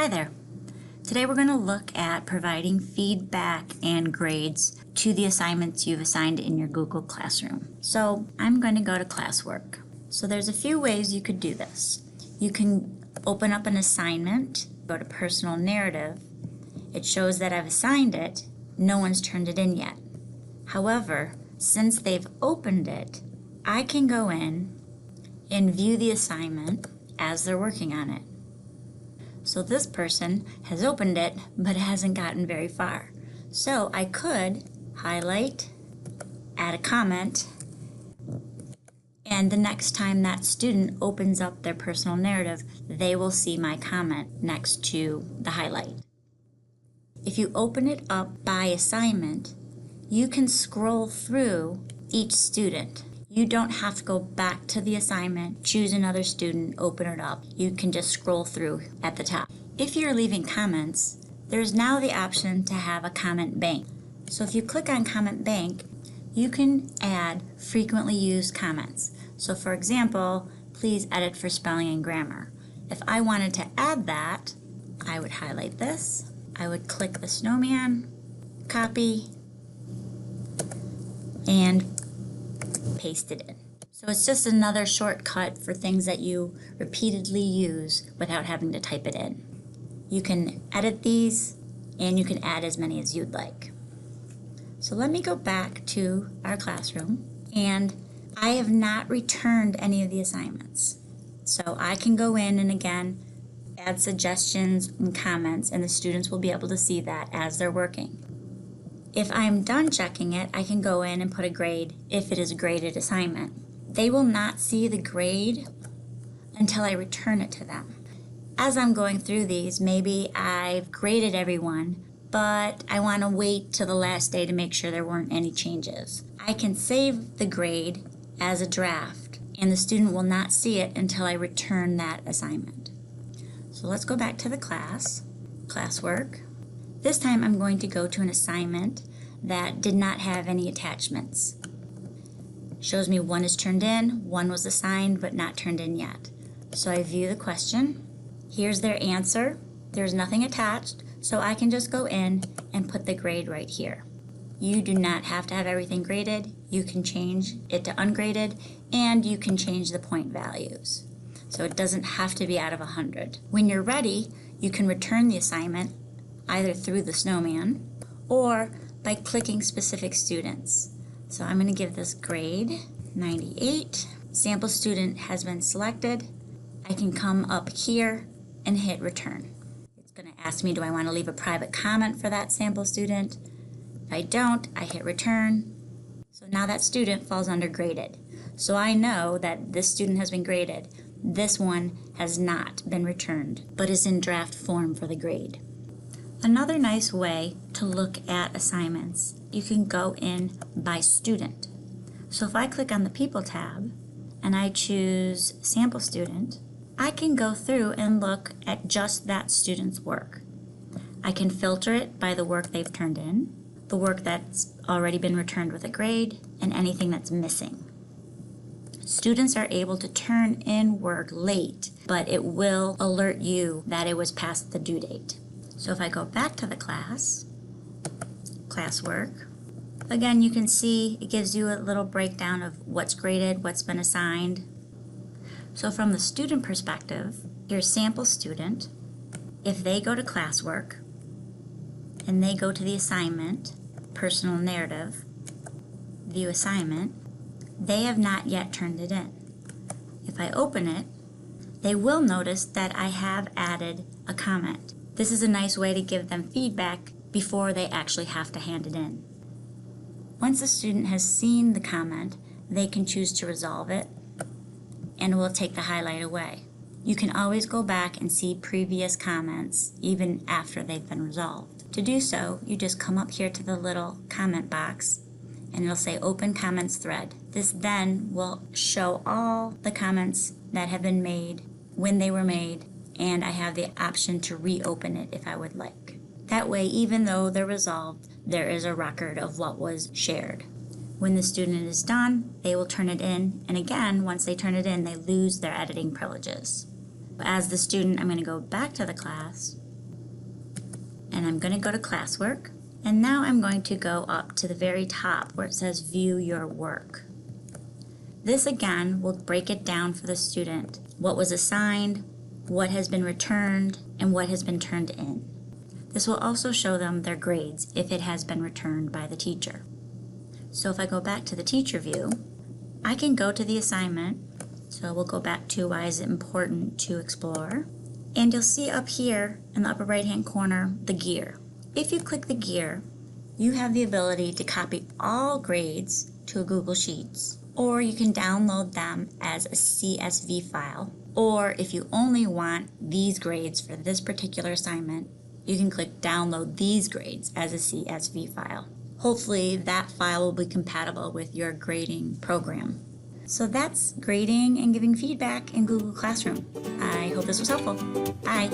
Hi there. Today we're going to look at providing feedback and grades to the assignments you've assigned in your Google Classroom. So I'm going to go to classwork. So there's a few ways you could do this. You can open up an assignment, go to personal narrative. It shows that I've assigned it. No one's turned it in yet. However, since they've opened it, I can go in and view the assignment as they're working on it. So this person has opened it, but hasn't gotten very far. So I could highlight, add a comment, and the next time that student opens up their personal narrative, they will see my comment next to the highlight. If you open it up by assignment, you can scroll through each student. You don't have to go back to the assignment, choose another student, open it up. You can just scroll through at the top. If you're leaving comments, there's now the option to have a comment bank. So if you click on comment bank, you can add frequently used comments. So for example, please edit for spelling and grammar. If I wanted to add that, I would highlight this. I would click the snowman, copy, and paste it in. So it's just another shortcut for things that you repeatedly use without having to type it in. You can edit these and you can add as many as you'd like. So let me go back to our classroom, and I have not returned any of the assignments. So I can go in and again add suggestions and comments, and the students will be able to see that as they're working. If I'm done checking it, I can go in and put a grade if it is a graded assignment. They will not see the grade until I return it to them. As I'm going through these, maybe I've graded everyone, but I want to wait till the last day to make sure there weren't any changes. I can save the grade as a draft, and the student will not see it until I return that assignment. So let's go back to the classwork. This time I'm going to go to an assignment that did not have any attachments. Shows me one is turned in, one was assigned but not turned in yet. So I view the question. Here's their answer. There's nothing attached, so I can just go in and put the grade right here. You do not have to have everything graded. You can change it to ungraded, and you can change the point values. So it doesn't have to be out of 100. When you're ready, you can return the assignment either through the snowman or by clicking specific students. So I'm going to give this grade 98. Sample student has been selected. I can come up here and hit return. It's going to ask me, do I want to leave a private comment for that sample student? If I don't, I hit return. So now that student falls under graded. So I know that this student has been graded. This one has not been returned, but is in draft form for the grade. Another nice way to look at assignments, you can go in by student. So if I click on the People tab and I choose Sample Student, I can go through and look at just that student's work. I can filter it by the work they've turned in, the work that's already been returned with a grade, and anything that's missing. Students are able to turn in work late, but it will alert you that it was past the due date. So if I go back to the classwork, again, you can see it gives you a little breakdown of what's graded, what's been assigned. So from the student perspective, here's sample student. If they go to classwork and they go to the assignment, personal narrative, view assignment, they have not yet turned it in. If I open it, they will notice that I have added a comment. This is a nice way to give them feedback before they actually have to hand it in. Once a student has seen the comment, they can choose to resolve it, and it will take the highlight away. You can always go back and see previous comments even after they've been resolved. To do so, you just come up here to the little comment box and it'll say Open Comments Thread. This then will show all the comments that have been made, when they were made, and I have the option to reopen it if I would like. That way, even though they're resolved, there is a record of what was shared. When the student is done, they will turn it in, and again, once they turn it in, they lose their editing privileges. As the student, I'm going to go back to the class, and I'm going to go to classwork. And now I'm going to go up to the very top where it says view your work. This again will break it down for the student. What was assigned, what has been returned, and what has been turned in. This will also show them their grades if it has been returned by the teacher. So if I go back to the teacher view, I can go to the assignment. So we'll go back to why is it important to explore. And you'll see up here in the upper right hand corner the gear. If you click the gear, you have the ability to copy all grades to a Google Sheets, or you can download them as a CSV file. Or if you only want these grades for this particular assignment, you can click download these grades as a CSV file. Hopefully that file will be compatible with your grading program. So that's grading and giving feedback in Google Classroom. I hope this was helpful. Bye.